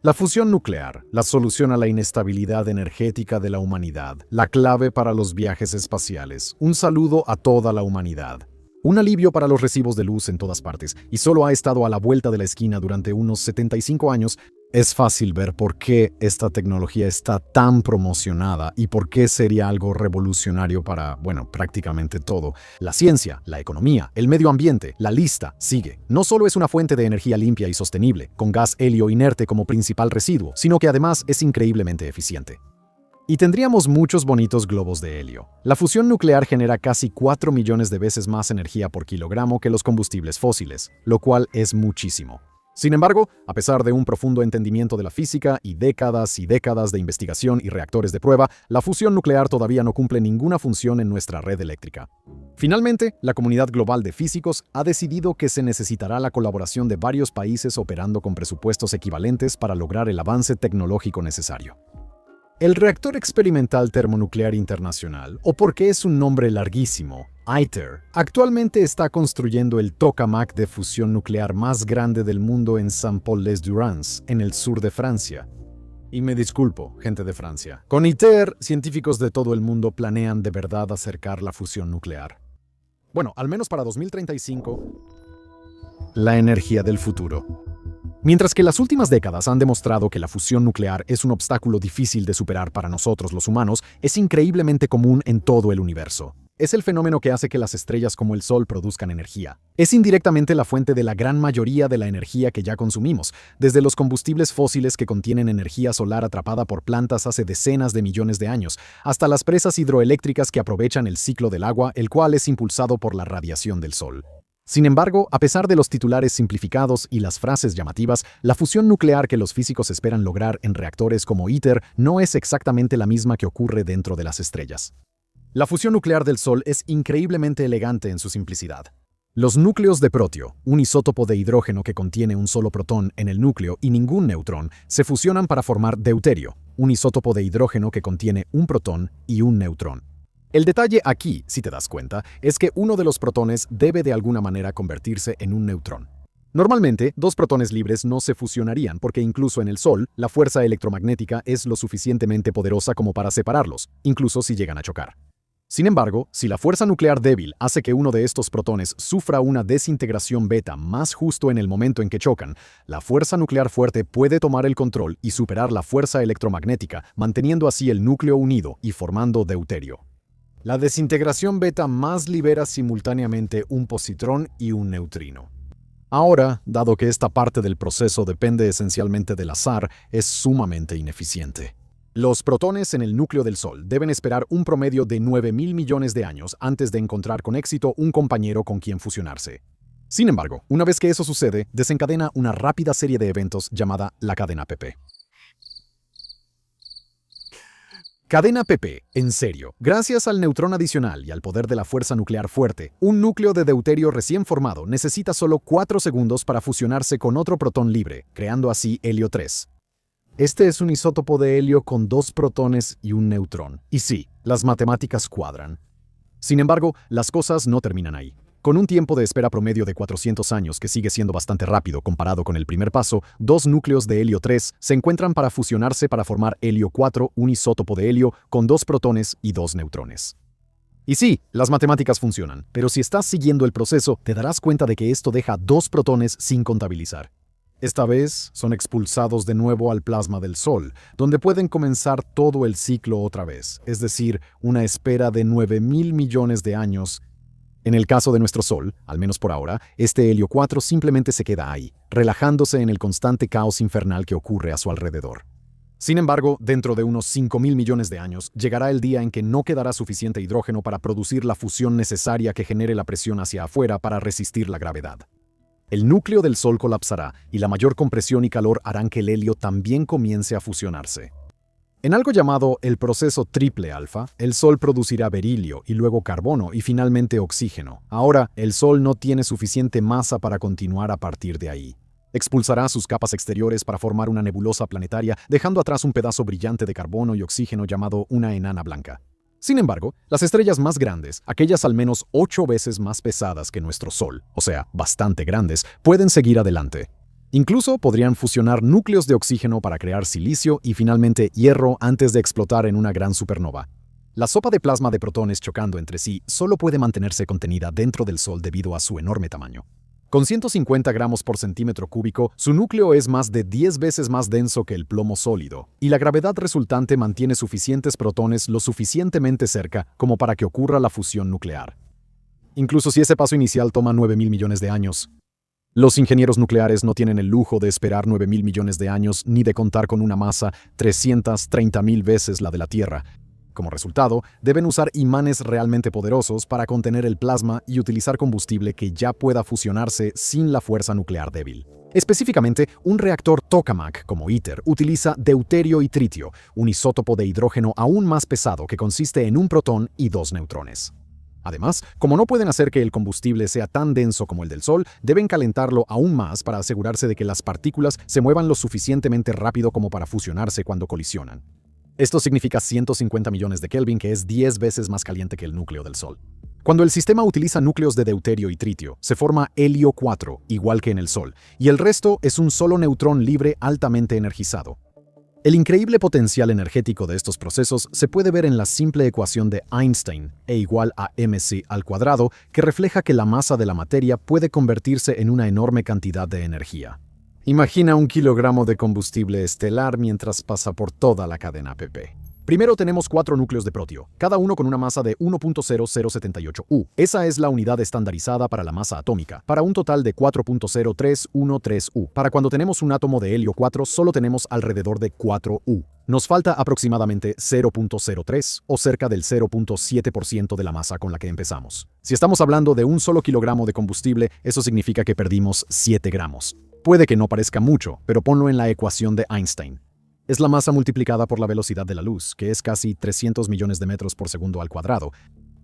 La fusión nuclear, la solución a la inestabilidad energética de la humanidad, la clave para los viajes espaciales. Un saludo a toda la humanidad. Un alivio para los recibos de luz en todas partes, y solo ha estado a la vuelta de la esquina durante unos 75 años. Es fácil ver por qué esta tecnología está tan promocionada y por qué sería algo revolucionario para, prácticamente todo. La ciencia, la economía, el medio ambiente, la lista sigue. No solo es una fuente de energía limpia y sostenible, con gas helio inerte como principal residuo, sino que además es increíblemente eficiente. Y tendríamos muchos bonitos globos de helio. La fusión nuclear genera casi 4 millones de veces más energía por kilogramo que los combustibles fósiles, lo cual es muchísimo. Sin embargo, a pesar de un profundo entendimiento de la física y décadas de investigación y reactores de prueba, la fusión nuclear todavía no cumple ninguna función en nuestra red eléctrica. Finalmente, la comunidad global de físicos ha decidido que se necesitará la colaboración de varios países operando con presupuestos equivalentes para lograr el avance tecnológico necesario. El Reactor Experimental Termonuclear Internacional, o porque es un nombre larguísimo, ITER, actualmente está construyendo el tokamak de fusión nuclear más grande del mundo en Saint-Paul-les-Durance, en el sur de Francia. Y me disculpo, gente de Francia. Con ITER, científicos de todo el mundo planean de verdad acercar la fusión nuclear. Bueno, al menos para 2035, la energía del futuro. Mientras que las últimas décadas han demostrado que la fusión nuclear es un obstáculo difícil de superar para nosotros los humanos, es increíblemente común en todo el universo. Es el fenómeno que hace que las estrellas como el Sol produzcan energía. Es indirectamente la fuente de la gran mayoría de la energía que ya consumimos, desde los combustibles fósiles que contienen energía solar atrapada por plantas hace decenas de millones de años, hasta las presas hidroeléctricas que aprovechan el ciclo del agua, el cual es impulsado por la radiación del Sol. Sin embargo, a pesar de los titulares simplificados y las frases llamativas, la fusión nuclear que los físicos esperan lograr en reactores como ITER no es exactamente la misma que ocurre dentro de las estrellas. La fusión nuclear del Sol es increíblemente elegante en su simplicidad. Los núcleos de protio, un isótopo de hidrógeno que contiene un solo protón en el núcleo y ningún neutrón, se fusionan para formar deuterio, un isótopo de hidrógeno que contiene un protón y un neutrón. El detalle aquí, si te das cuenta, es que uno de los protones debe de alguna manera convertirse en un neutrón. Normalmente, dos protones libres no se fusionarían porque incluso en el Sol, la fuerza electromagnética es lo suficientemente poderosa como para separarlos, incluso si llegan a chocar. Sin embargo, si la fuerza nuclear débil hace que uno de estos protones sufra una desintegración beta más justo en el momento en que chocan, la fuerza nuclear fuerte puede tomar el control y superar la fuerza electromagnética, manteniendo así el núcleo unido y formando deuterio. La desintegración beta más libera simultáneamente un positrón y un neutrino. Ahora, dado que esta parte del proceso depende esencialmente del azar, es sumamente ineficiente. Los protones en el núcleo del Sol deben esperar un promedio de 9.000 millones de años antes de encontrar con éxito un compañero con quien fusionarse. Sin embargo, una vez que eso sucede, desencadena una rápida serie de eventos llamada la cadena PP. Cadena PP, en serio. Gracias al neutrón adicional y al poder de la fuerza nuclear fuerte, un núcleo de deuterio recién formado necesita solo 4 segundos para fusionarse con otro protón libre, creando así helio 3. Este es un isótopo de helio con 2 protones y un neutrón. Y sí, las matemáticas cuadran. Sin embargo, las cosas no terminan ahí. Con un tiempo de espera promedio de 400 años, que sigue siendo bastante rápido comparado con el primer paso, 2 núcleos de helio 3 se encuentran para fusionarse para formar helio 4, un isótopo de helio con 2 protones y 2 neutrones. Y sí, las matemáticas funcionan, pero si estás siguiendo el proceso, te darás cuenta de que esto deja 2 protones sin contabilizar. Esta vez son expulsados de nuevo al plasma del Sol, donde pueden comenzar todo el ciclo otra vez, es decir, una espera de 9.000 millones de años. En el caso de nuestro Sol, al menos por ahora, este helio 4 simplemente se queda ahí, relajándose en el constante caos infernal que ocurre a su alrededor. Sin embargo, dentro de unos 5.000 millones de años, llegará el día en que no quedará suficiente hidrógeno para producir la fusión necesaria que genere la presión hacia afuera para resistir la gravedad. El núcleo del Sol colapsará y la mayor compresión y calor harán que el helio también comience a fusionarse. En algo llamado el proceso triple alfa, el Sol producirá berilio y luego carbono y finalmente oxígeno. Ahora, el Sol no tiene suficiente masa para continuar a partir de ahí. Expulsará sus capas exteriores para formar una nebulosa planetaria, dejando atrás un pedazo brillante de carbono y oxígeno llamado una enana blanca. Sin embargo, las estrellas más grandes, aquellas al menos 8 veces más pesadas que nuestro Sol, o sea, bastante grandes, pueden seguir adelante. Incluso podrían fusionar núcleos de oxígeno para crear silicio y finalmente hierro antes de explotar en una gran supernova. La sopa de plasma de protones chocando entre sí solo puede mantenerse contenida dentro del Sol debido a su enorme tamaño. Con 150 gramos por centímetro cúbico, su núcleo es más de 10 veces más denso que el plomo sólido, y la gravedad resultante mantiene suficientes protones lo suficientemente cerca como para que ocurra la fusión nuclear. Incluso si ese paso inicial toma 9.000 millones de años. Los ingenieros nucleares no tienen el lujo de esperar 9.000 millones de años ni de contar con una masa 330.000 veces la de la Tierra. Como resultado, deben usar imanes realmente poderosos para contener el plasma y utilizar combustible que ya pueda fusionarse sin la fuerza nuclear débil. Específicamente, un reactor tokamak como ITER utiliza deuterio y tritio, un isótopo de hidrógeno aún más pesado que consiste en un protón y dos neutrones. Además, como no pueden hacer que el combustible sea tan denso como el del Sol, deben calentarlo aún más para asegurarse de que las partículas se muevan lo suficientemente rápido como para fusionarse cuando colisionan. Esto significa 150 millones de Kelvin, que es 10 veces más caliente que el núcleo del Sol. Cuando el sistema utiliza núcleos de deuterio y tritio, se forma helio 4, igual que en el Sol, y el resto es un solo neutrón libre altamente energizado. El increíble potencial energético de estos procesos se puede ver en la simple ecuación de Einstein, E igual a mc², que refleja que la masa de la materia puede convertirse en una enorme cantidad de energía. Imagina 1 kilogramo de combustible estelar mientras pasa por toda la cadena pp. Primero tenemos 4 núcleos de protio, cada uno con una masa de 1.0078 U. Esa es la unidad estandarizada para la masa atómica, para un total de 4.0313 U. Para cuando tenemos un átomo de helio 4, solo tenemos alrededor de 4 U. Nos falta aproximadamente 0.03 o cerca del 0.7% de la masa con la que empezamos. Si estamos hablando de un solo kilogramo de combustible, eso significa que perdimos 7 gramos. Puede que no parezca mucho, pero ponlo en la ecuación de Einstein. Es la masa multiplicada por la velocidad de la luz, que es casi 300 millones de metros por segundo al cuadrado.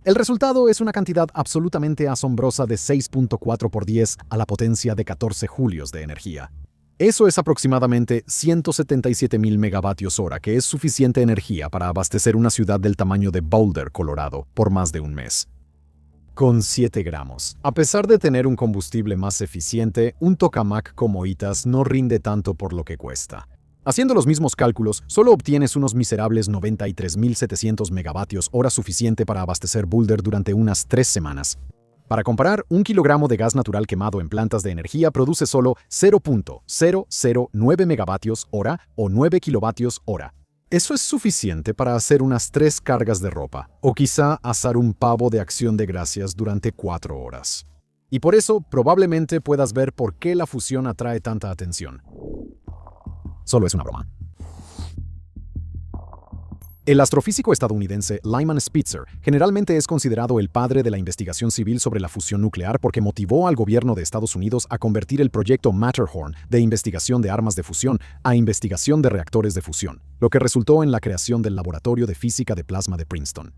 El resultado es una cantidad absolutamente asombrosa de 6.4 por 10 a la potencia de 14 julios de energía. Eso es aproximadamente 177.000 megavatios hora, que es suficiente energía para abastecer una ciudad del tamaño de Boulder, Colorado, por más de un mes. Con 7 gramos. A pesar de tener un combustible más eficiente, un tokamak como ITAS no rinde tanto por lo que cuesta. Haciendo los mismos cálculos, solo obtienes unos miserables 93.700 megavatios hora suficiente para abastecer Boulder durante unas 3 semanas. Para comparar, 1 kilogramo de gas natural quemado en plantas de energía produce solo 0.009 megavatios hora o 9 kilovatios hora. Eso es suficiente para hacer unas 3 cargas de ropa, o quizá asar un pavo de Acción de Gracias durante 4 horas. Y por eso probablemente puedas ver por qué la fusión atrae tanta atención. Solo es una broma. El astrofísico estadounidense Lyman Spitzer generalmente es considerado el padre de la investigación civil sobre la fusión nuclear porque motivó al gobierno de Estados Unidos a convertir el proyecto Matterhorn de investigación de armas de fusión a investigación de reactores de fusión, lo que resultó en la creación del Laboratorio de Física de Plasma de Princeton.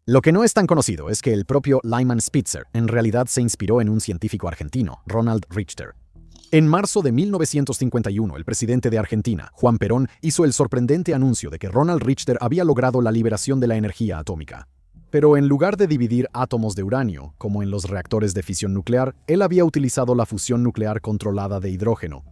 Lo que no es tan conocido es que el propio Lyman Spitzer en realidad se inspiró en un científico argentino, Ronald Richter. En marzo de 1951, el presidente de Argentina, Juan Perón, hizo el sorprendente anuncio de que Ronald Richter había logrado la liberación de la energía atómica. Pero en lugar de dividir átomos de uranio, como en los reactores de fisión nuclear, él había utilizado la fusión nuclear controlada de hidrógeno.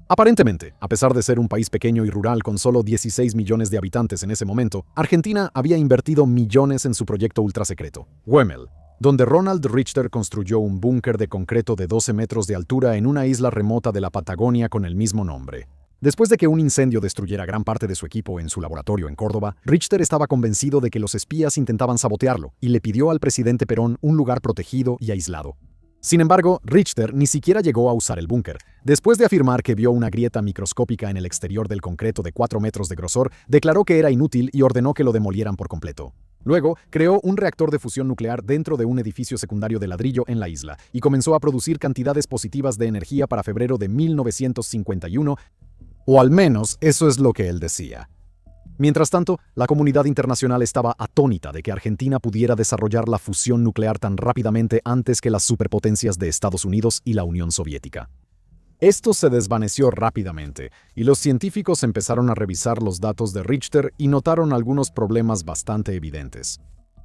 Aparentemente, a pesar de ser un país pequeño y rural con solo 16 millones de habitantes en ese momento, Argentina había invertido millones en su proyecto ultrasecreto, Güemmel, donde Ronald Richter construyó un búnker de concreto de 12 metros de altura en una isla remota de la Patagonia con el mismo nombre. Después de que un incendio destruyera gran parte de su equipo en su laboratorio en Córdoba, Richter estaba convencido de que los espías intentaban sabotearlo y le pidió al presidente Perón un lugar protegido y aislado. Sin embargo, Richter ni siquiera llegó a usar el búnker. Después de afirmar que vio una grieta microscópica en el exterior del concreto de 4 metros de grosor, declaró que era inútil y ordenó que lo demolieran por completo. Luego, creó un reactor de fusión nuclear dentro de un edificio secundario de ladrillo en la isla y comenzó a producir cantidades positivas de energía para febrero de 1951, o al menos eso es lo que él decía. Mientras tanto, la comunidad internacional estaba atónita de que Argentina pudiera desarrollar la fusión nuclear tan rápidamente antes que las superpotencias de Estados Unidos y la Unión Soviética. Esto se desvaneció rápidamente, y los científicos empezaron a revisar los datos de Richter y notaron algunos problemas bastante evidentes.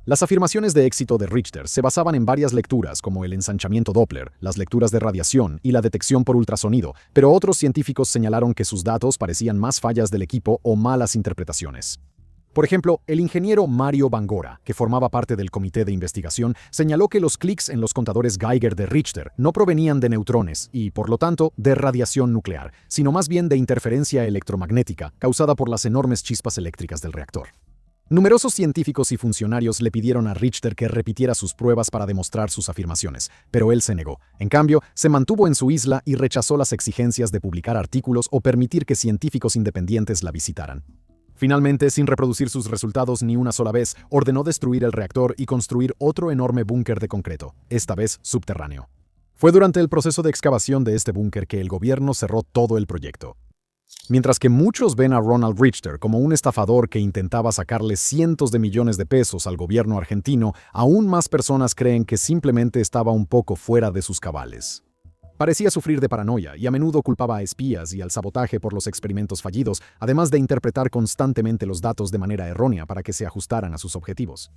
Las afirmaciones de éxito de Richter se basaban en varias lecturas como el ensanchamiento Doppler, las lecturas de radiación y la detección por ultrasonido, pero otros científicos señalaron que sus datos parecían más fallas del equipo o malas interpretaciones. Por ejemplo, el ingeniero Mario Bangora, que formaba parte del comité de investigación, señaló que los clics en los contadores Geiger de Richter no provenían de neutrones y, por lo tanto, de radiación nuclear, sino más bien de interferencia electromagnética causada por las enormes chispas eléctricas del reactor. Numerosos científicos y funcionarios le pidieron a Richter que repitiera sus pruebas para demostrar sus afirmaciones, pero él se negó. En cambio, se mantuvo en su isla y rechazó las exigencias de publicar artículos o permitir que científicos independientes la visitaran. Finalmente, sin reproducir sus resultados ni una sola vez, ordenó destruir el reactor y construir otro enorme búnker de concreto, esta vez subterráneo. Fue durante el proceso de excavación de este búnker que el gobierno cerró todo el proyecto. Mientras que muchos ven a Ronald Richter como un estafador que intentaba sacarle cientos de millones de pesos al gobierno argentino, aún más personas creen que simplemente estaba un poco fuera de sus cabales. Parecía sufrir de paranoia y a menudo culpaba a espías y al sabotaje por los experimentos fallidos, además de interpretar constantemente los datos de manera errónea para que se ajustaran a sus objetivos.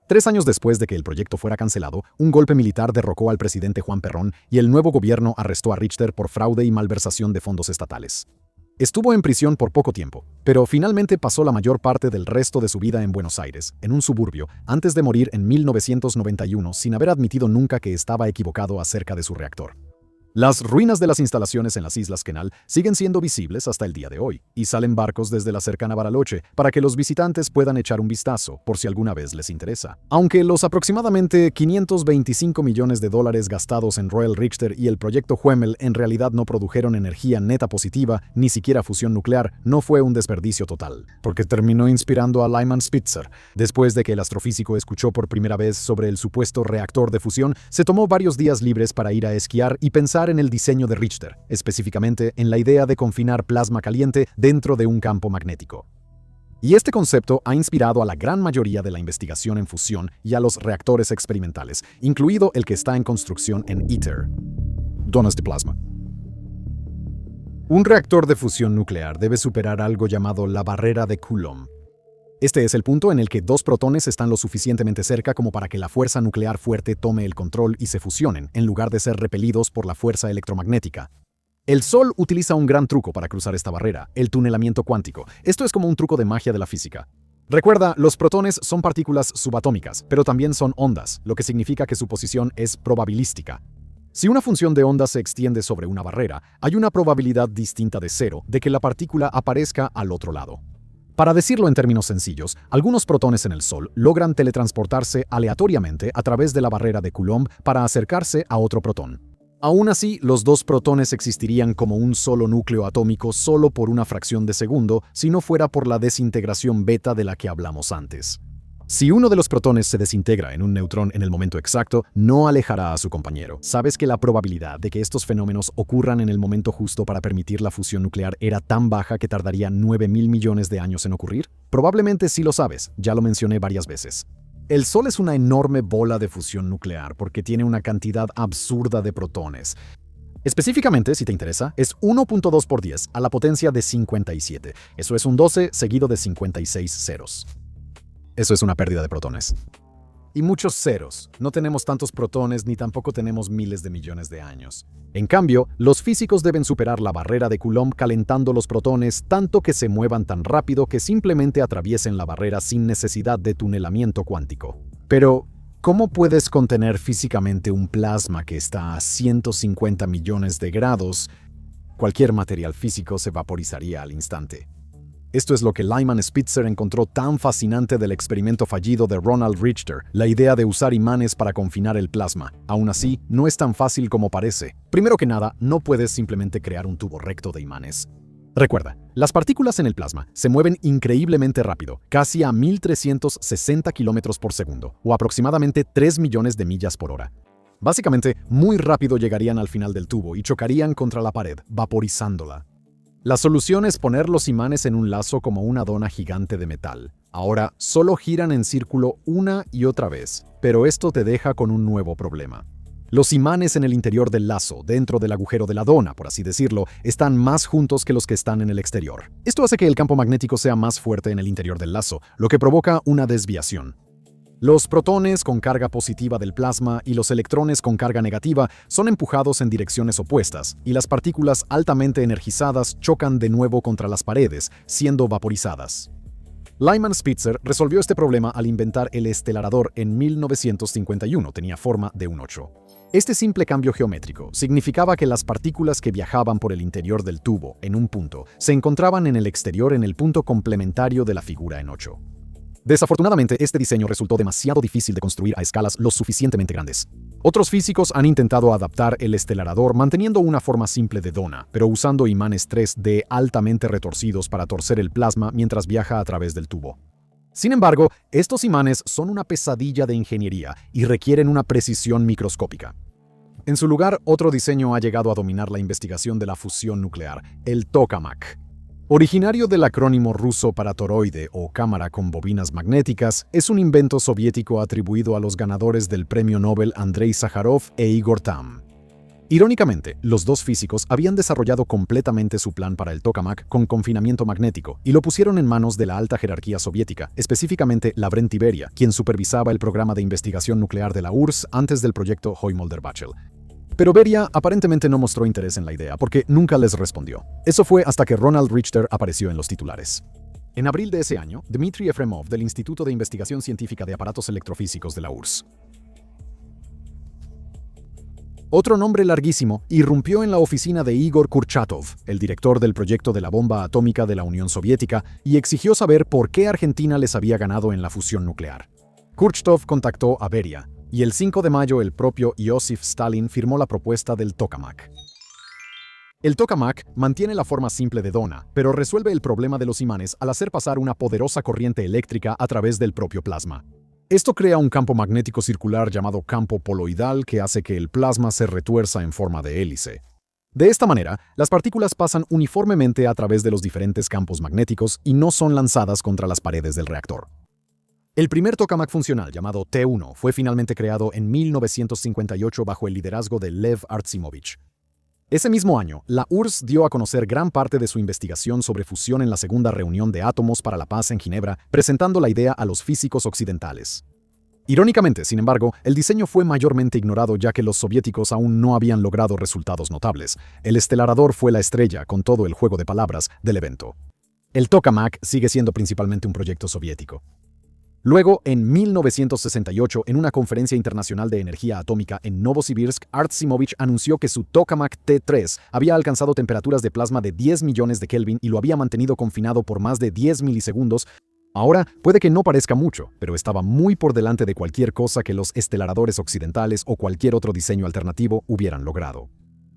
3 años después de que el proyecto fuera cancelado, un golpe militar derrocó al presidente Juan Perón y el nuevo gobierno arrestó a Richter por fraude y malversación de fondos estatales. Estuvo en prisión por poco tiempo, pero finalmente pasó la mayor parte del resto de su vida en Buenos Aires, en un suburbio, antes de morir en 1991 sin haber admitido nunca que estaba equivocado acerca de su reactor. Las ruinas de las instalaciones en las Islas Canal siguen siendo visibles hasta el día de hoy, y salen barcos desde la cercana Bariloche para que los visitantes puedan echar un vistazo, por si alguna vez les interesa. Aunque los aproximadamente $525 millones gastados en Royal Richter y el proyecto Huemel en realidad no produjeron energía neta positiva, ni siquiera fusión nuclear, no fue un desperdicio total, porque terminó inspirando a Lyman Spitzer. Después de que el astrofísico escuchó por primera vez sobre el supuesto reactor de fusión, se tomó varios días libres para ir a esquiar y pensar en el diseño de Richter, específicamente en la idea de confinar plasma caliente dentro de un campo magnético. Y este concepto ha inspirado a la gran mayoría de la investigación en fusión y a los reactores experimentales, incluido el que está en construcción en ITER. Donas de plasma. Un reactor de fusión nuclear debe superar algo llamado la barrera de Coulomb. Este es el punto en el que 2 protones están lo suficientemente cerca como para que la fuerza nuclear fuerte tome el control y se fusionen, en lugar de ser repelidos por la fuerza electromagnética. El Sol utiliza un gran truco para cruzar esta barrera, el tunelamiento cuántico. Esto es como un truco de magia de la física. Recuerda, los protones son partículas subatómicas, pero también son ondas, lo que significa que su posición es probabilística. Si una función de onda se extiende sobre una barrera, hay una probabilidad distinta de 0 de que la partícula aparezca al otro lado. Para decirlo en términos sencillos, algunos protones en el Sol logran teletransportarse aleatoriamente a través de la barrera de Coulomb para acercarse a otro protón. Aún así, los 2 protones existirían como un solo núcleo atómico solo por una fracción de segundo si no fuera por la desintegración beta de la que hablamos antes. Si uno de los protones se desintegra en un neutrón en el momento exacto, no alejará a su compañero. ¿Sabes que la probabilidad de que estos fenómenos ocurran en el momento justo para permitir la fusión nuclear era tan baja que tardaría 9.000 millones de años en ocurrir? Probablemente sí lo sabes, ya lo mencioné varias veces. El Sol es una enorme bola de fusión nuclear porque tiene una cantidad absurda de protones. Específicamente, si te interesa, es 1.2 por 10 a la potencia de 57. Eso es un 12 seguido de 56 ceros. Eso es una pérdida de protones. Y muchos ceros. No tenemos tantos protones ni tampoco tenemos miles de millones de años. En cambio, los físicos deben superar la barrera de Coulomb calentando los protones tanto que se muevan tan rápido que simplemente atraviesen la barrera sin necesidad de tunelamiento cuántico. Pero, ¿cómo puedes contener físicamente un plasma que está a 150 millones de grados? Cualquier material físico se vaporizaría al instante. Esto es lo que Lyman Spitzer encontró tan fascinante del experimento fallido de Ronald Richter, la idea de usar imanes para confinar el plasma. Aún así, no es tan fácil como parece. Primero que nada, no puedes simplemente crear un tubo recto de imanes. Recuerda, las partículas en el plasma se mueven increíblemente rápido, casi a 1.360 km por segundo, o aproximadamente 3 millones de millas por hora. Básicamente, muy rápido llegarían al final del tubo y chocarían contra la pared, vaporizándola. La solución es poner los imanes en un lazo como una dona gigante de metal. Ahora, solo giran en círculo una y otra vez, pero esto te deja con un nuevo problema. Los imanes en el interior del lazo, dentro del agujero de la dona, por así decirlo, están más juntos que los que están en el exterior. Esto hace que el campo magnético sea más fuerte en el interior del lazo, lo que provoca una desviación. Los protones con carga positiva del plasma y los electrones con carga negativa son empujados en direcciones opuestas, y las partículas altamente energizadas chocan de nuevo contra las paredes, siendo vaporizadas. Lyman Spitzer resolvió este problema al inventar el estelarador en 1951. Tenía forma de un 8. Este simple cambio geométrico significaba que las partículas que viajaban por el interior del tubo en un punto se encontraban en el exterior en el punto complementario de la figura en 8. Desafortunadamente, este diseño resultó demasiado difícil de construir a escalas lo suficientemente grandes. Otros físicos han intentado adaptar el estelarador manteniendo una forma simple de dona, pero usando imanes 3D altamente retorcidos para torcer el plasma mientras viaja a través del tubo. Sin embargo, estos imanes son una pesadilla de ingeniería y requieren una precisión microscópica. En su lugar, otro diseño ha llegado a dominar la investigación de la fusión nuclear, el tokamak. Originario del acrónimo ruso para toroide o cámara con bobinas magnéticas, es un invento soviético atribuido a los ganadores del premio Nobel Andrei Sájarov e Igor Tamm. Irónicamente, los dos físicos habían desarrollado completamente su plan para el tokamak con confinamiento magnético y lo pusieron en manos de la alta jerarquía soviética, específicamente Lavrent Beria, quien supervisaba el programa de investigación nuclear de la URSS antes del proyecto Hoymolder-Bachel. Pero Beria aparentemente no mostró interés en la idea porque nunca les respondió. Eso fue hasta que Ronald Richter apareció en los titulares. En abril de ese año, Dmitry Efremov del Instituto de Investigación Científica de Aparatos Electrofísicos de la URSS. Otro nombre larguísimo irrumpió en la oficina de Igor Kurchatov, el director del proyecto de la bomba atómica de la Unión Soviética, y exigió saber por qué Argentina les había ganado en la fusión nuclear. Kurchatov contactó a Beria, y el 5 de mayo el propio Iosif Stalin firmó la propuesta del tokamak. El tokamak mantiene la forma simple de dona, pero resuelve el problema de los imanes al hacer pasar una poderosa corriente eléctrica a través del propio plasma. Esto crea un campo magnético circular llamado campo poloidal que hace que el plasma se retuerza en forma de hélice. De esta manera, las partículas pasan uniformemente a través de los diferentes campos magnéticos y no son lanzadas contra las paredes del reactor. El primer tokamak funcional, llamado T1, fue finalmente creado en 1958 bajo el liderazgo de Lev Artsimovich. Ese mismo año, la URSS dio a conocer gran parte de su investigación sobre fusión en la segunda reunión de átomos para la paz en Ginebra, presentando la idea a los físicos occidentales. Irónicamente, sin embargo, el diseño fue mayormente ignorado ya que los soviéticos aún no habían logrado resultados notables. El estelarador fue la estrella, con todo el juego de palabras, del evento. El tokamak sigue siendo principalmente un proyecto soviético. Luego, en 1968, en una conferencia internacional de energía atómica en Novosibirsk, Artsimovich anunció que su tokamak T3 había alcanzado temperaturas de plasma de 10 millones de Kelvin y lo había mantenido confinado por más de 10 milisegundos. Ahora, puede que no parezca mucho, pero estaba muy por delante de cualquier cosa que los estelaradores occidentales o cualquier otro diseño alternativo hubieran logrado.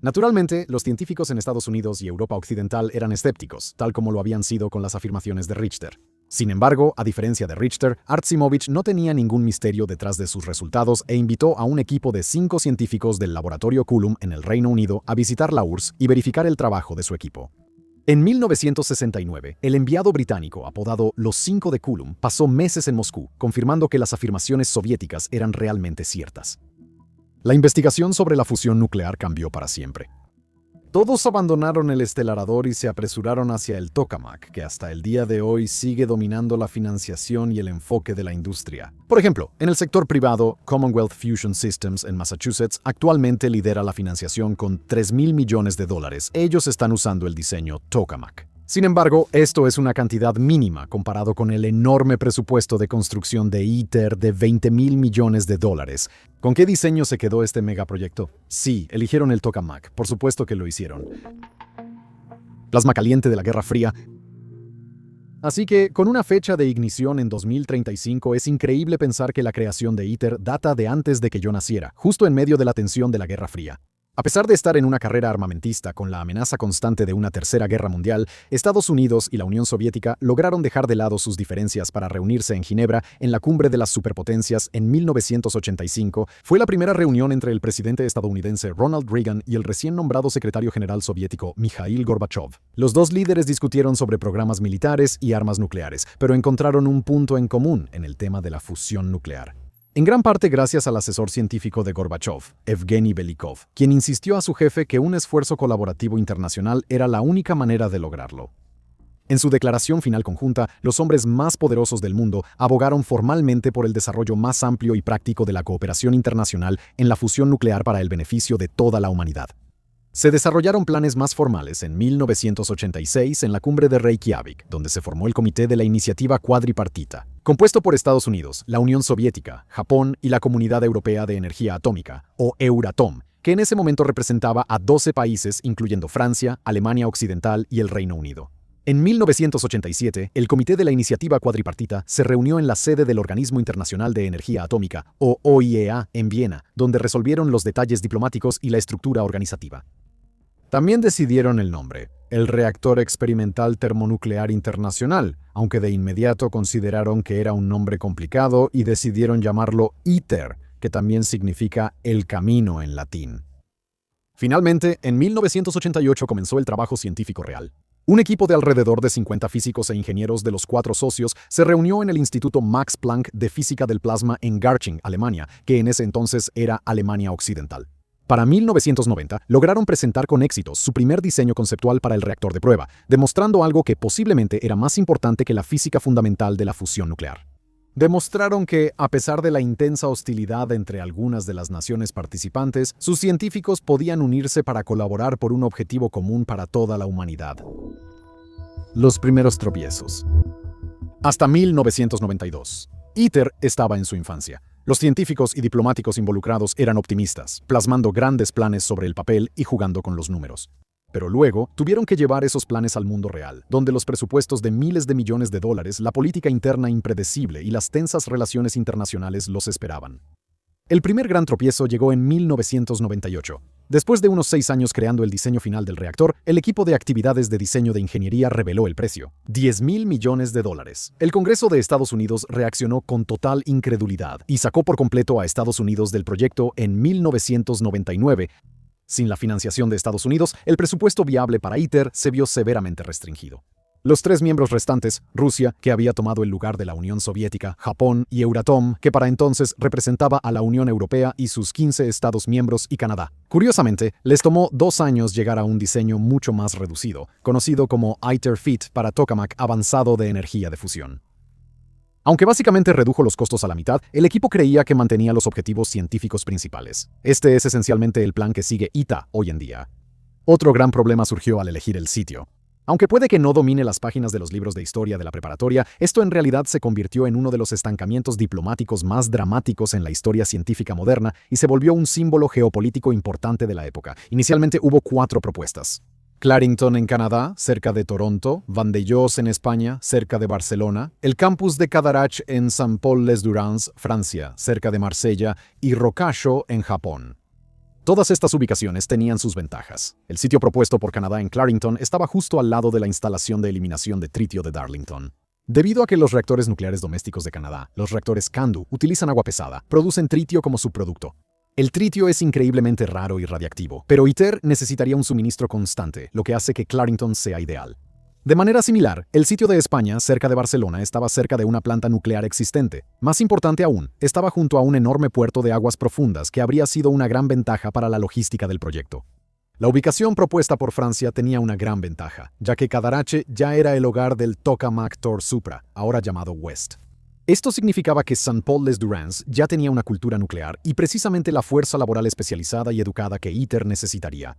Naturalmente, los científicos en Estados Unidos y Europa Occidental eran escépticos, tal como lo habían sido con las afirmaciones de Richter. Sin embargo, a diferencia de Richter, Artsimovich no tenía ningún misterio detrás de sus resultados e invitó a un equipo de 5 científicos del laboratorio Coulomb en el Reino Unido a visitar la URSS y verificar el trabajo de su equipo. En 1969, el enviado británico apodado Los 5 de Coulomb pasó meses en Moscú, confirmando que las afirmaciones soviéticas eran realmente ciertas. La investigación sobre la fusión nuclear cambió para siempre. Todos abandonaron el estelarador y se apresuraron hacia el tokamak, que hasta el día de hoy sigue dominando la financiación y el enfoque de la industria. Por ejemplo, en el sector privado, Commonwealth Fusion Systems en Massachusetts actualmente lidera la financiación con $3,000 millones. Ellos están usando el diseño tokamak. Sin embargo, esto es una cantidad mínima comparado con el enorme presupuesto de construcción de ITER de $20,000 millones. ¿Con qué diseño se quedó este megaproyecto? Sí, eligieron el tokamak, por supuesto que lo hicieron. Plasma caliente de la Guerra Fría. Así que, con una fecha de ignición en 2035, es increíble pensar que la creación de ITER data de antes de que yo naciera, justo en medio de la tensión de la Guerra Fría. A pesar de estar en una carrera armamentista con la amenaza constante de una tercera guerra mundial, Estados Unidos y la Unión Soviética lograron dejar de lado sus diferencias para reunirse en Ginebra en la cumbre de las superpotencias en 1985. Fue la primera reunión entre el presidente estadounidense Ronald Reagan y el recién nombrado secretario general soviético Mikhail Gorbachev. Los dos líderes discutieron sobre programas militares y armas nucleares, pero encontraron un punto en común en el tema de la fusión nuclear. En gran parte gracias al asesor científico de Gorbachev, Evgeny Belikov, quien insistió a su jefe que un esfuerzo colaborativo internacional era la única manera de lograrlo. En su declaración final conjunta, los hombres más poderosos del mundo abogaron formalmente por el desarrollo más amplio y práctico de la cooperación internacional en la fusión nuclear para el beneficio de toda la humanidad. Se desarrollaron planes más formales en 1986 en la cumbre de Reykjavik, donde se formó el Comité de la Iniciativa Cuadripartita, compuesto por Estados Unidos, la Unión Soviética, Japón y la Comunidad Europea de Energía Atómica, o Euratom, que en ese momento representaba a 12 países, incluyendo Francia, Alemania Occidental y el Reino Unido. En 1987, el Comité de la Iniciativa Cuadripartita se reunió en la sede del Organismo Internacional de Energía Atómica, o OIEA, en Viena, donde resolvieron los detalles diplomáticos y la estructura organizativa. También decidieron el nombre, el Reactor Experimental Termonuclear Internacional, aunque de inmediato consideraron que era un nombre complicado y decidieron llamarlo ITER, que también significa el camino en latín. Finalmente, en 1988 comenzó el trabajo científico real. Un equipo de alrededor de 50 físicos e ingenieros de los 4 socios se reunió en el Instituto Max Planck de Física del Plasma en Garching, Alemania, que en ese entonces era Alemania Occidental. Para 1990, lograron presentar con éxito su primer diseño conceptual para el reactor de prueba, demostrando algo que posiblemente era más importante que la física fundamental de la fusión nuclear. Demostraron que, a pesar de la intensa hostilidad entre algunas de las naciones participantes, sus científicos podían unirse para colaborar por un objetivo común para toda la humanidad. Los primeros tropiezos. Hasta 1992. ITER estaba en su infancia. Los científicos y diplomáticos involucrados eran optimistas, plasmando grandes planes sobre el papel y jugando con los números. Pero luego tuvieron que llevar esos planes al mundo real, donde los presupuestos de miles de millones de dólares, la política interna impredecible y las tensas relaciones internacionales los esperaban. El primer gran tropiezo llegó en 1998. Después de unos 6 años creando el diseño final del reactor, el equipo de actividades de diseño de ingeniería reveló el precio: $10,000 millones. El Congreso de Estados Unidos reaccionó con total incredulidad y sacó por completo a Estados Unidos del proyecto en 1999. Sin la financiación de Estados Unidos, el presupuesto viable para ITER se vio severamente restringido. Los 3 miembros restantes, Rusia, que había tomado el lugar de la Unión Soviética, Japón y Euratom, que para entonces representaba a la Unión Europea y sus 15 Estados miembros, y Canadá. Curiosamente, les tomó 2 años llegar a un diseño mucho más reducido, conocido como ITER-FIT para tokamak avanzado de energía de fusión. Aunque básicamente redujo los costos a la mitad, el equipo creía que mantenía los objetivos científicos principales. Este es esencialmente el plan que sigue ITA hoy en día. Otro gran problema surgió al elegir el sitio. Aunque puede que no domine las páginas de los libros de historia de la preparatoria, esto en realidad se convirtió en uno de los estancamientos diplomáticos más dramáticos en la historia científica moderna y se volvió un símbolo geopolítico importante de la época. Inicialmente hubo 4 propuestas. Clarington en Canadá, cerca de Toronto; Vandellós en España, cerca de Barcelona; el campus de Cadarache en Saint-Paul-les-Durans, Francia, cerca de Marsella; y Rokasho en Japón. Todas estas ubicaciones tenían sus ventajas. El sitio propuesto por Canadá en Clarington estaba justo al lado de la instalación de eliminación de tritio de Darlington. Debido a que los reactores nucleares domésticos de Canadá, los reactores CANDU, utilizan agua pesada, producen tritio como subproducto. El tritio es increíblemente raro y radiactivo, pero ITER necesitaría un suministro constante, lo que hace que Clarington sea ideal. De manera similar, el sitio de España, cerca de Barcelona, estaba cerca de una planta nuclear existente. Más importante aún, estaba junto a un enorme puerto de aguas profundas que habría sido una gran ventaja para la logística del proyecto. La ubicación propuesta por Francia tenía una gran ventaja, ya que Cadarache ya era el hogar del tokamak Thor Supra, ahora llamado West. Esto significaba que Saint-Paul-les-Durans ya tenía una cultura nuclear y precisamente la fuerza laboral especializada y educada que ITER necesitaría.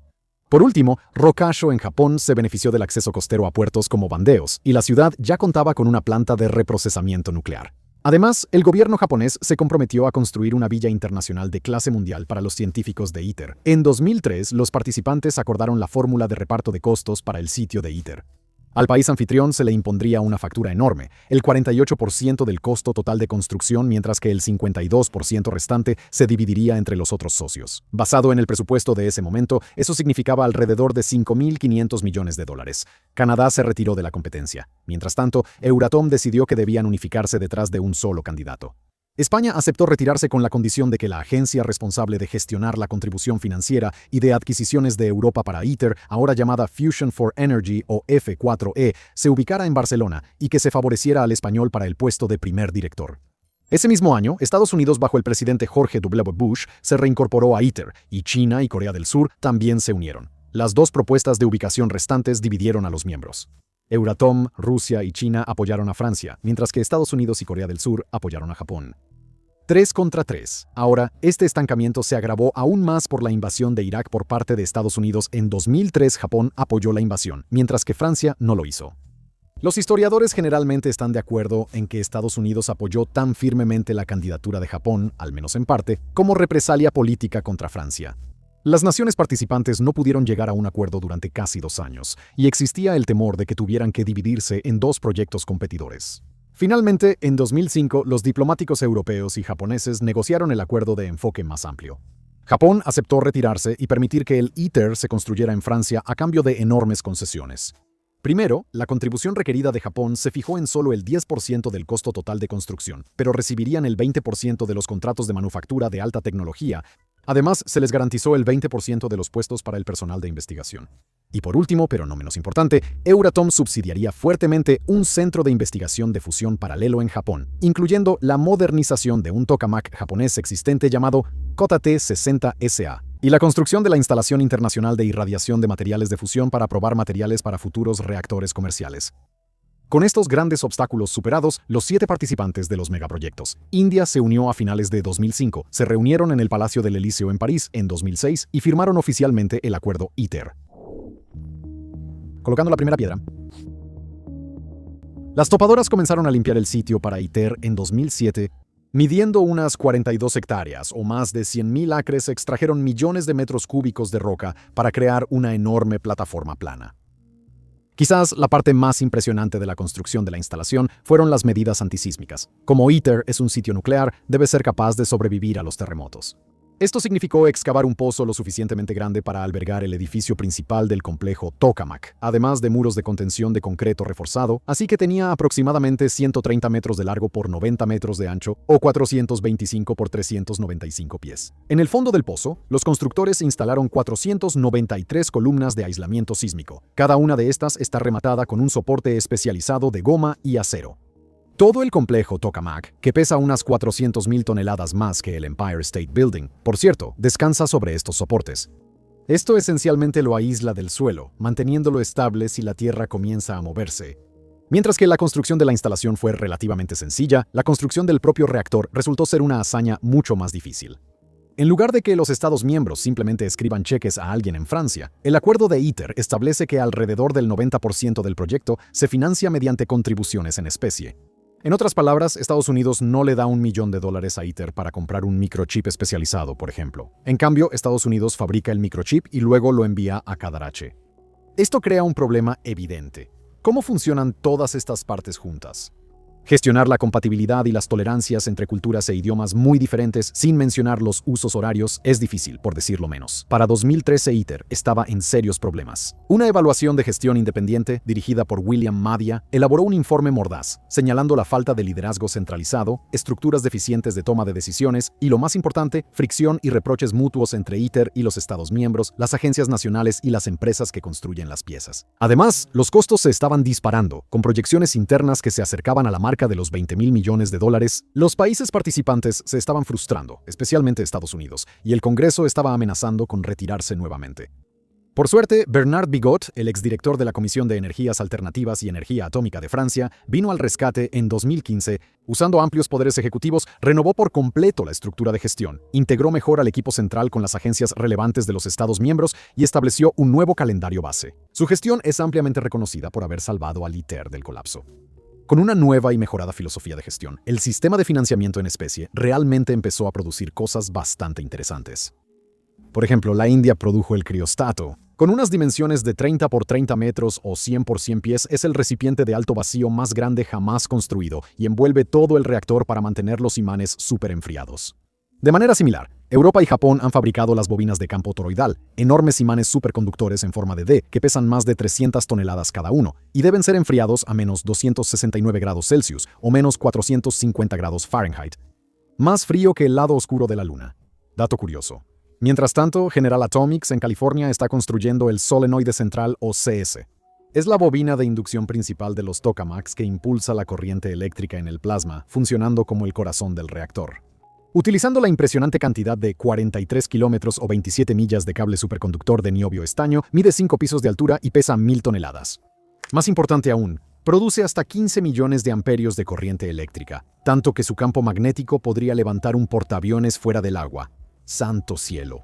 Por último, Rokasho en Japón se benefició del acceso costero a puertos como Vandellós, y la ciudad ya contaba con una planta de reprocesamiento nuclear. Además, el gobierno japonés se comprometió a construir una villa internacional de clase mundial para los científicos de ITER. En 2003, los participantes acordaron la fórmula de reparto de costos para el sitio de ITER. Al país anfitrión se le impondría una factura enorme, el 48% del costo total de construcción, mientras que el 52% restante se dividiría entre los otros socios. Basado en el presupuesto de ese momento, eso significaba alrededor de $5,500 millones. Canadá se retiró de la competencia. Mientras tanto, Euratom decidió que debían unificarse detrás de un solo candidato. España aceptó retirarse con la condición de que la agencia responsable de gestionar la contribución financiera y de adquisiciones de Europa para ITER, ahora llamada Fusion for Energy o F4E, se ubicara en Barcelona y que se favoreciera al español para el puesto de primer director. Ese mismo año, Estados Unidos bajo el presidente George W. Bush se reincorporó a ITER y China y Corea del Sur también se unieron. Las 2 propuestas de ubicación restantes dividieron a los miembros. Euratom, Rusia y China apoyaron a Francia, mientras que Estados Unidos y Corea del Sur apoyaron a Japón. 3 contra 3. Ahora, este estancamiento se agravó aún más por la invasión de Irak por parte de Estados Unidos. En 2003, Japón apoyó la invasión, mientras que Francia no lo hizo. Los historiadores generalmente están de acuerdo en que Estados Unidos apoyó tan firmemente la candidatura de Japón, al menos en parte, como represalia política contra Francia. Las naciones participantes no pudieron llegar a un acuerdo durante casi 2 años, y existía el temor de que tuvieran que dividirse en 2 proyectos competidores. Finalmente, en 2005, los diplomáticos europeos y japoneses negociaron el acuerdo de enfoque más amplio. Japón aceptó retirarse y permitir que el ITER se construyera en Francia a cambio de enormes concesiones. Primero, la contribución requerida de Japón se fijó en solo el 10% del costo total de construcción, pero recibirían el 20% de los contratos de manufactura de alta tecnología. Además, se les garantizó el 20% de los puestos para el personal de investigación. Y por último, pero no menos importante, Euratom subsidiaría fuertemente un centro de investigación de fusión paralelo en Japón, incluyendo la modernización de un tokamak japonés existente llamado KOTA-T60SA, y la construcción de la instalación internacional de irradiación de materiales de fusión para probar materiales para futuros reactores comerciales. Con estos grandes obstáculos superados, los 7 participantes de los megaproyectos, India se unió a finales de 2005, se reunieron en el Palacio del Elíseo en París en 2006 y firmaron oficialmente el acuerdo ITER. Colocando la primera piedra. Las topadoras comenzaron a limpiar el sitio para ITER en 2007. Midiendo unas 42 hectáreas o más de 100.000 acres, extrajeron millones de metros cúbicos de roca para crear una enorme plataforma plana. Quizás la parte más impresionante de la construcción de la instalación fueron las medidas antisísmicas. Como ITER es un sitio nuclear, debe ser capaz de sobrevivir a los terremotos. Esto significó excavar un pozo lo suficientemente grande para albergar el edificio principal del complejo tokamak, además de muros de contención de concreto reforzado, así que tenía aproximadamente 130 metros de largo por 90 metros de ancho o 425 por 395 pies. En el fondo del pozo, los constructores instalaron 493 columnas de aislamiento sísmico. Cada una de estas está rematada con un soporte especializado de goma y acero. Todo el complejo tokamak, que pesa unas 400.000 toneladas más que el Empire State Building, por cierto, descansa sobre estos soportes. Esto esencialmente lo aísla del suelo, manteniéndolo estable si la tierra comienza a moverse. Mientras que la construcción de la instalación fue relativamente sencilla, la construcción del propio reactor resultó ser una hazaña mucho más difícil. En lugar de que los Estados miembros simplemente escriban cheques a alguien en Francia, el acuerdo de ITER establece que alrededor del 90% del proyecto se financia mediante contribuciones en especie. En otras palabras, Estados Unidos no le da $1 millón a ITER para comprar un microchip especializado, por ejemplo. En cambio, Estados Unidos fabrica el microchip y luego lo envía a Cadarache. Esto crea un problema evidente. ¿Cómo funcionan todas estas partes juntas? Gestionar la compatibilidad y las tolerancias entre culturas e idiomas muy diferentes sin mencionar los usos horarios es difícil, por decirlo menos. Para 2013 ITER estaba en serios problemas. Una evaluación de gestión independiente, dirigida por William Madia, elaboró un informe mordaz, señalando la falta de liderazgo centralizado, estructuras deficientes de toma de decisiones y, lo más importante, fricción y reproches mutuos entre ITER y los Estados miembros, las agencias nacionales y las empresas que construyen las piezas. Además, los costos se estaban disparando, con proyecciones internas que se acercaban a la marca de los $20.000 millones. Los países participantes se estaban frustrando, especialmente Estados Unidos, y el Congreso estaba amenazando con retirarse nuevamente. Por suerte, Bernard Bigot, el exdirector de la Comisión de Energías Alternativas y Energía Atómica de Francia, vino al rescate en 2015. Usando amplios poderes ejecutivos, renovó por completo la estructura de gestión, integró mejor al equipo central con las agencias relevantes de los Estados miembros y estableció un nuevo calendario base. Su gestión es ampliamente reconocida por haber salvado al ITER del colapso. Con una nueva y mejorada filosofía de gestión, el sistema de financiamiento en especie realmente empezó a producir cosas bastante interesantes. Por ejemplo, la India produjo el criostato. Con unas dimensiones de 30 por 30 metros o 100 por 100 pies, es el recipiente de alto vacío más grande jamás construido y envuelve todo el reactor para mantener los imanes superenfriados. De manera similar, Europa y Japón han fabricado las bobinas de campo toroidal, enormes imanes superconductores en forma de D que pesan más de 300 toneladas cada uno y deben ser enfriados a menos 269 grados Celsius o menos 450 grados Fahrenheit. Más frío que el lado oscuro de la Luna. Dato curioso. Mientras tanto, General Atomics en California está construyendo el solenoide central o CS. Es la bobina de inducción principal de los tokamaks que impulsa la corriente eléctrica en el plasma, funcionando como el corazón del reactor. Utilizando la impresionante cantidad de 43 kilómetros o 27 millas de cable superconductor de niobio estaño, mide 5 pisos de altura y pesa 1.000 toneladas. Más importante aún, produce hasta 15 millones de amperios de corriente eléctrica, tanto que su campo magnético podría levantar un portaaviones fuera del agua. ¡Santo cielo!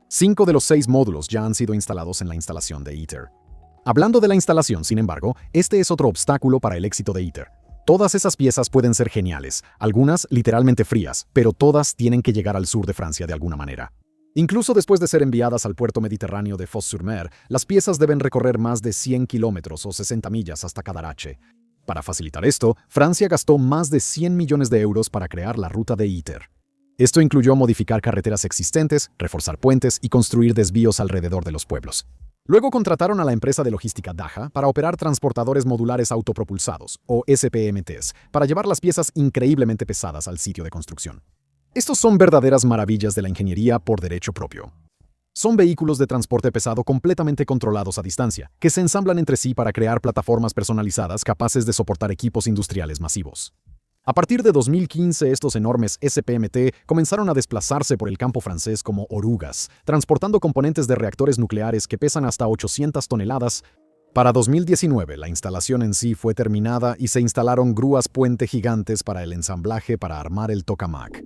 5 de los 6 módulos ya han sido instalados en la instalación de ITER. Hablando de la instalación, sin embargo, este es otro obstáculo para el éxito de ITER. Todas esas piezas pueden ser geniales, algunas literalmente frías, pero todas tienen que llegar al sur de Francia de alguna manera. Incluso después de ser enviadas al puerto mediterráneo de Fos-sur-Mer, las piezas deben recorrer más de 100 kilómetros o 60 millas hasta Cadarache. Para facilitar esto, Francia gastó más de 100 millones de euros para crear la ruta de ITER. Esto incluyó modificar carreteras existentes, reforzar puentes y construir desvíos alrededor de los pueblos. Luego contrataron a la empresa de logística Daha para operar transportadores modulares autopropulsados, o SPMTs, para llevar las piezas increíblemente pesadas al sitio de construcción. Estos son verdaderas maravillas de la ingeniería por derecho propio. Son vehículos de transporte pesado completamente controlados a distancia, que se ensamblan entre sí para crear plataformas personalizadas capaces de soportar equipos industriales masivos. A partir de 2015, estos enormes SPMT comenzaron a desplazarse por el campo francés como orugas, transportando componentes de reactores nucleares que pesan hasta 800 toneladas. Para 2019, la instalación en sí fue terminada y se instalaron grúas puente gigantes para el ensamblaje para armar el tokamak,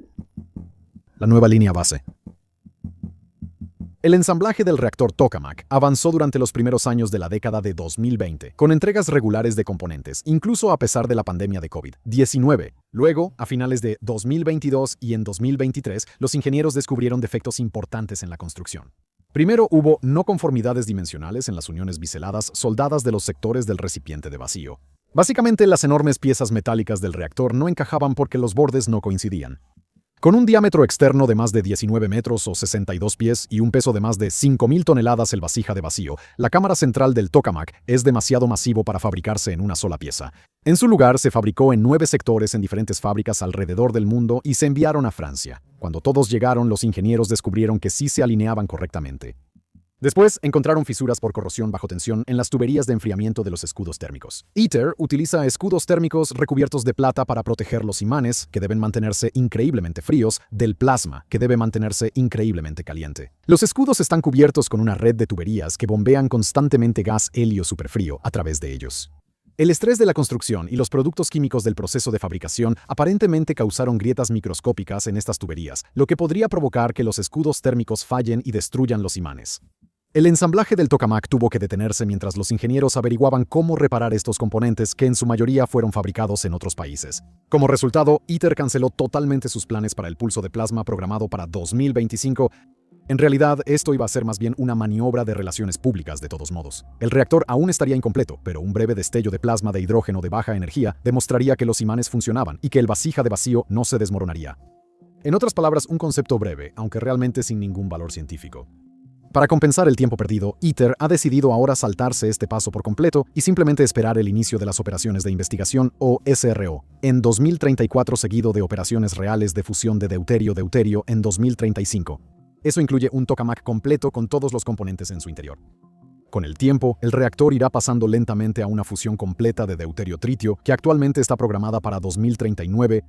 la nueva línea base. El ensamblaje del reactor tokamak avanzó durante los primeros años de la década de 2020, con entregas regulares de componentes, incluso a pesar de la pandemia de COVID-19. Luego, a finales de 2022 y en 2023, los ingenieros descubrieron defectos importantes en la construcción. Primero, hubo no conformidades dimensionales en las uniones biseladas soldadas de los sectores del recipiente de vacío. Básicamente, las enormes piezas metálicas del reactor no encajaban porque los bordes no coincidían. Con un diámetro externo de más de 19 metros o 62 pies y un peso de más de 5.000 toneladas el vasija de vacío, la cámara central del tokamak es demasiado masivo para fabricarse en una sola pieza. En su lugar, se fabricó en 9 sectores en diferentes fábricas alrededor del mundo y se enviaron a Francia. Cuando todos llegaron, los ingenieros descubrieron que sí se alineaban correctamente. Después, encontraron fisuras por corrosión bajo tensión en las tuberías de enfriamiento de los escudos térmicos. ITER utiliza escudos térmicos recubiertos de plata para proteger los imanes, que deben mantenerse increíblemente fríos, del plasma, que debe mantenerse increíblemente caliente. Los escudos están cubiertos con una red de tuberías que bombean constantemente gas helio superfrío a través de ellos. El estrés de la construcción y los productos químicos del proceso de fabricación aparentemente causaron grietas microscópicas en estas tuberías, lo que podría provocar que los escudos térmicos fallen y destruyan los imanes. El ensamblaje del tokamak tuvo que detenerse mientras los ingenieros averiguaban cómo reparar estos componentes que en su mayoría fueron fabricados en otros países. Como resultado, ITER canceló totalmente sus planes para el pulso de plasma programado para 2025. En realidad, esto iba a ser más bien una maniobra de relaciones públicas de todos modos. El reactor aún estaría incompleto, pero un breve destello de plasma de hidrógeno de baja energía demostraría que los imanes funcionaban y que el vasija de vacío no se desmoronaría. En otras palabras, un concepto breve, aunque realmente sin ningún valor científico. Para compensar el tiempo perdido, ITER ha decidido ahora saltarse este paso por completo y simplemente esperar el inicio de las operaciones de investigación o SRO en 2034 seguido de operaciones reales de fusión de deuterio-deuterio en 2035. Eso incluye un tokamak completo con todos los componentes en su interior. Con el tiempo, el reactor irá pasando lentamente a una fusión completa de deuterio-tritio que actualmente está programada para 2039.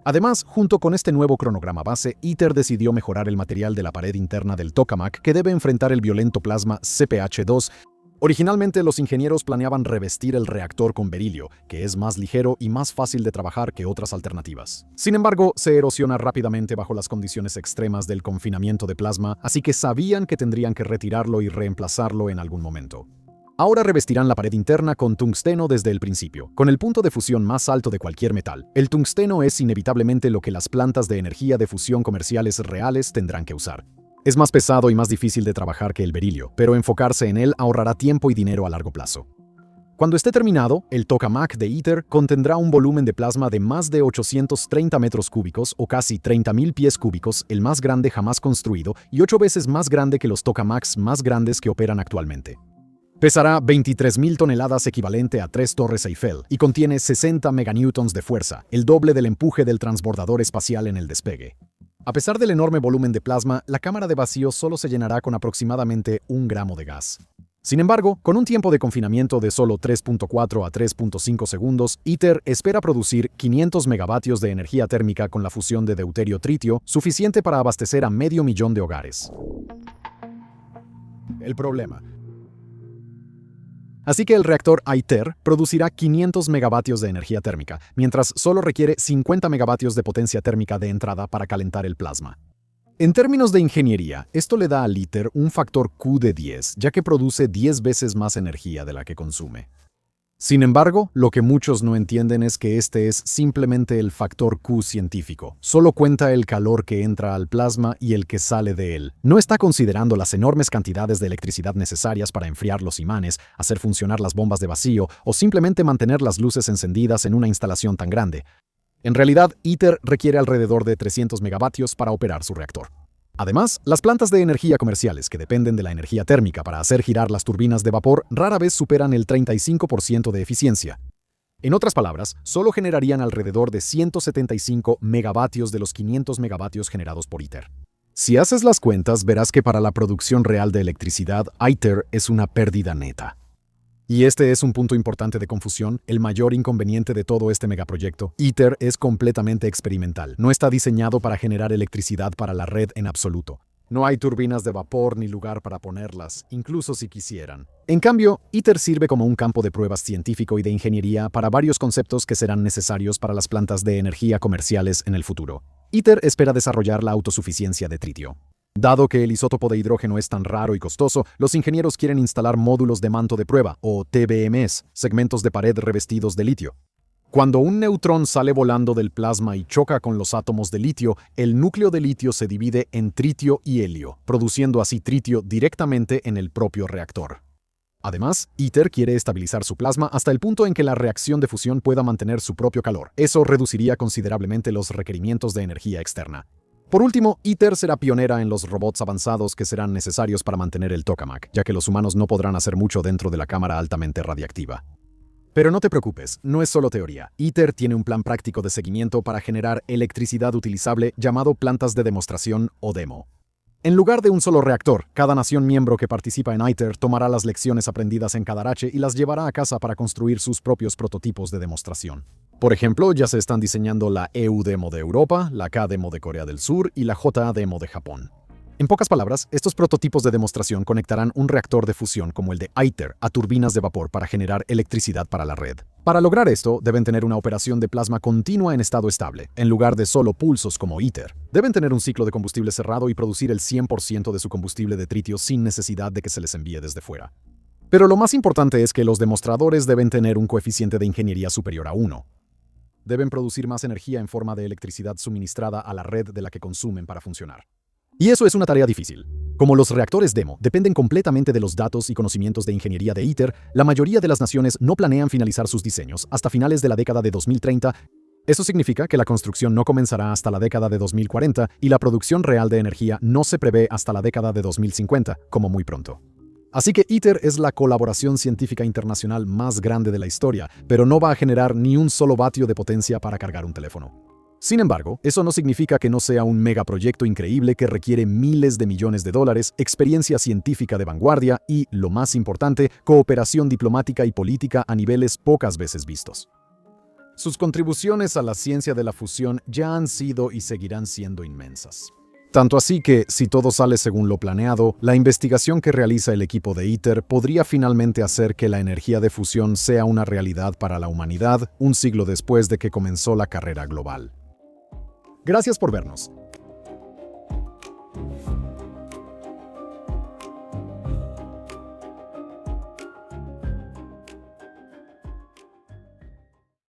Además, junto con este nuevo cronograma base, ITER decidió mejorar el material de la pared interna del tokamak que debe enfrentar el violento plasma CPH2. Originalmente, los ingenieros planeaban revestir el reactor con berilio, que es más ligero y más fácil de trabajar que otras alternativas. Sin embargo, se erosiona rápidamente bajo las condiciones extremas del confinamiento de plasma, así que sabían que tendrían que retirarlo y reemplazarlo en algún momento. Ahora revestirán la pared interna con tungsteno desde el principio, con el punto de fusión más alto de cualquier metal. El tungsteno es inevitablemente lo que las plantas de energía de fusión comerciales reales tendrán que usar. Es más pesado y más difícil de trabajar que el berilio, pero enfocarse en él ahorrará tiempo y dinero a largo plazo. Cuando esté terminado, el tokamak de ITER contendrá un volumen de plasma de más de 830 metros cúbicos o casi 30.000 pies cúbicos, el más grande jamás construido y 8 veces más grande que los tokamaks más grandes que operan actualmente. Pesará 23.000 toneladas equivalente a 3 torres Eiffel y contiene 60 meganewtons de fuerza, el doble del empuje del transbordador espacial en el despegue. A pesar del enorme volumen de plasma, la cámara de vacío solo se llenará con aproximadamente 1 gramo de gas. Sin embargo, con un tiempo de confinamiento de solo 3.4 a 3.5 segundos, ITER espera producir 500 megavatios de energía térmica con la fusión de deuterio-tritio, suficiente para abastecer a 500.000 de hogares. El problema. Así que el reactor ITER producirá 500 megavatios de energía térmica, mientras solo requiere 50 megavatios de potencia térmica de entrada para calentar el plasma. En términos de ingeniería, esto le da al ITER un factor Q de 10, ya que produce 10 veces más energía de la que consume. Sin embargo, lo que muchos no entienden es que este es simplemente el factor Q científico. Solo cuenta el calor que entra al plasma y el que sale de él. No está considerando las enormes cantidades de electricidad necesarias para enfriar los imanes, hacer funcionar las bombas de vacío o simplemente mantener las luces encendidas en una instalación tan grande. En realidad, ITER requiere alrededor de 300 megavatios para operar su reactor. Además, las plantas de energía comerciales que dependen de la energía térmica para hacer girar las turbinas de vapor rara vez superan el 35% de eficiencia. En otras palabras, solo generarían alrededor de 175 megavatios de los 500 megavatios generados por ITER. Si haces las cuentas, verás que para la producción real de electricidad, ITER es una pérdida neta. Y este es un punto importante de confusión, el mayor inconveniente de todo este megaproyecto. ITER es completamente experimental, no está diseñado para generar electricidad para la red en absoluto. No hay turbinas de vapor ni lugar para ponerlas, incluso si quisieran. En cambio, ITER sirve como un campo de pruebas científico y de ingeniería para varios conceptos que serán necesarios para las plantas de energía comerciales en el futuro. ITER espera desarrollar la autosuficiencia de tritio. Dado que el isótopo de hidrógeno es tan raro y costoso, los ingenieros quieren instalar módulos de manto de prueba, o TBMs, segmentos de pared revestidos de litio. Cuando un neutrón sale volando del plasma y choca con los átomos de litio, el núcleo de litio se divide en tritio y helio, produciendo así tritio directamente en el propio reactor. Además, ITER quiere estabilizar su plasma hasta el punto en que la reacción de fusión pueda mantener su propio calor. Eso reduciría considerablemente los requerimientos de energía externa. Por último, ITER será pionera en los robots avanzados que serán necesarios para mantener el tokamak, ya que los humanos no podrán hacer mucho dentro de la cámara altamente radiactiva. Pero no te preocupes, no es solo teoría. ITER tiene un plan práctico de seguimiento para generar electricidad utilizable llamado plantas de demostración o demo. En lugar de un solo reactor, cada nación miembro que participa en ITER tomará las lecciones aprendidas en Cadarache y las llevará a casa para construir sus propios prototipos de demostración. Por ejemplo, ya se están diseñando la EU-Demo de Europa, la K-Demo de Corea del Sur y la JA-Demo de Japón. En pocas palabras, estos prototipos de demostración conectarán un reactor de fusión como el de ITER a turbinas de vapor para generar electricidad para la red. Para lograr esto, deben tener una operación de plasma continua en estado estable, en lugar de solo pulsos como ITER. Deben tener un ciclo de combustible cerrado y producir el 100% de su combustible de tritio sin necesidad de que se les envíe desde fuera. Pero lo más importante es que los demostradores deben tener un coeficiente de ingeniería superior a 1. Deben producir más energía en forma de electricidad suministrada a la red de la que consumen para funcionar. Y eso es una tarea difícil. Como los reactores demo dependen completamente de los datos y conocimientos de ingeniería de ITER, la mayoría de las naciones no planean finalizar sus diseños hasta finales de la década de 2030. Eso significa que la construcción no comenzará hasta la década de 2040 y la producción real de energía no se prevé hasta la década de 2050, como muy pronto. Así que ITER es la colaboración científica internacional más grande de la historia, pero no va a generar ni un solo vatio de potencia para cargar un teléfono. Sin embargo, eso no significa que no sea un megaproyecto increíble que requiere miles de millones de dólares, experiencia científica de vanguardia y, lo más importante, cooperación diplomática y política a niveles pocas veces vistos. Sus contribuciones a la ciencia de la fusión ya han sido y seguirán siendo inmensas. Tanto así que, si todo sale según lo planeado, la investigación que realiza el equipo de ITER podría finalmente hacer que la energía de fusión sea una realidad para la humanidad un siglo después de que comenzó la carrera global. Gracias por vernos.